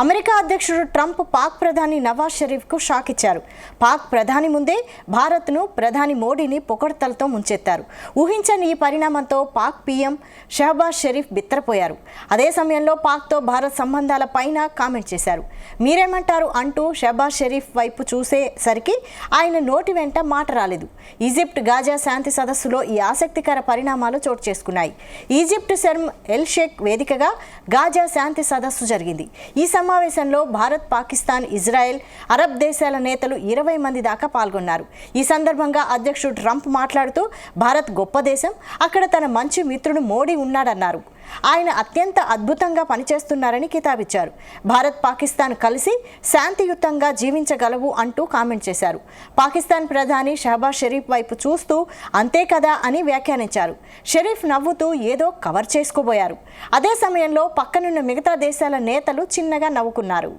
America అధ్యక్షుడు Trump Pak ప్రధాని Nawaz షరీఫ్కు shock ఇచ్చారు. పాక్ ప్రధాని ముందే భారత్ను ప్రధాని మోడీని పొగడ్తలతో ముంచెత్తారు. ఊహించని ఈ పరిణామంతో పాక్ పీఎం షహబాజ్ షరీఫ్ బిత్తరపోయారు. అదే సమయంలో పాక్తో భారత్ సంబంధాల పైన కామెంట్ చేశారు. మీరేమంటారు అంటూ షహబాజ్ షరీఫ్ వైపు చూసేసరికి ఆయన నోటి వెంట మాట రాలేదు. ఈజిప్ట్ గాజా శాంతి సదస్సులో ఈ ఆసక్తికర పరిణామాలు చోటు చేసుకున్నాయి. ఈజిప్ట్ షర్మ్ ఎల్ షేక్ వేదికగా గాజా శాంతి సదస్సు జరిగింది. ఈ సమావేశంలో భారత్, పాకిస్తాన్, ఇజ్రాయెల్, అరబ్ దేశాల నేతలు 20 మంది దాకా పాల్గొన్నారు. ఈ సందర్భంగా అధ్యక్షుడు ట్రంప్ మాట్లాడుతూ భారత్ గొప్ప దేశం, అక్కడ తన మంచి మిత్రుడు మోడీ ఉన్నాడన్నారు. ఆయన అత్యంత అద్భుతంగా పనిచేస్తున్నారని కితాబిచ్చారు. భారత్, పాకిస్తాన్ కలిసి శాంతియుతంగా జీవించగలవు అంటూ కామెంట్ చేశారు. పాకిస్తాన్ ప్రధాని షహబాజ్ షరీఫ్ వైపు చూస్తూ అంతే కదా అని వ్యాఖ్యానించారు. షరీఫ్ నవ్వుతూ ఏదో కవర్ చేసుకోబోయారు. అదే సమయంలో పక్కనున్న మిగతా దేశాల నేతలు చిన్నగా నవ్వుకున్నారు.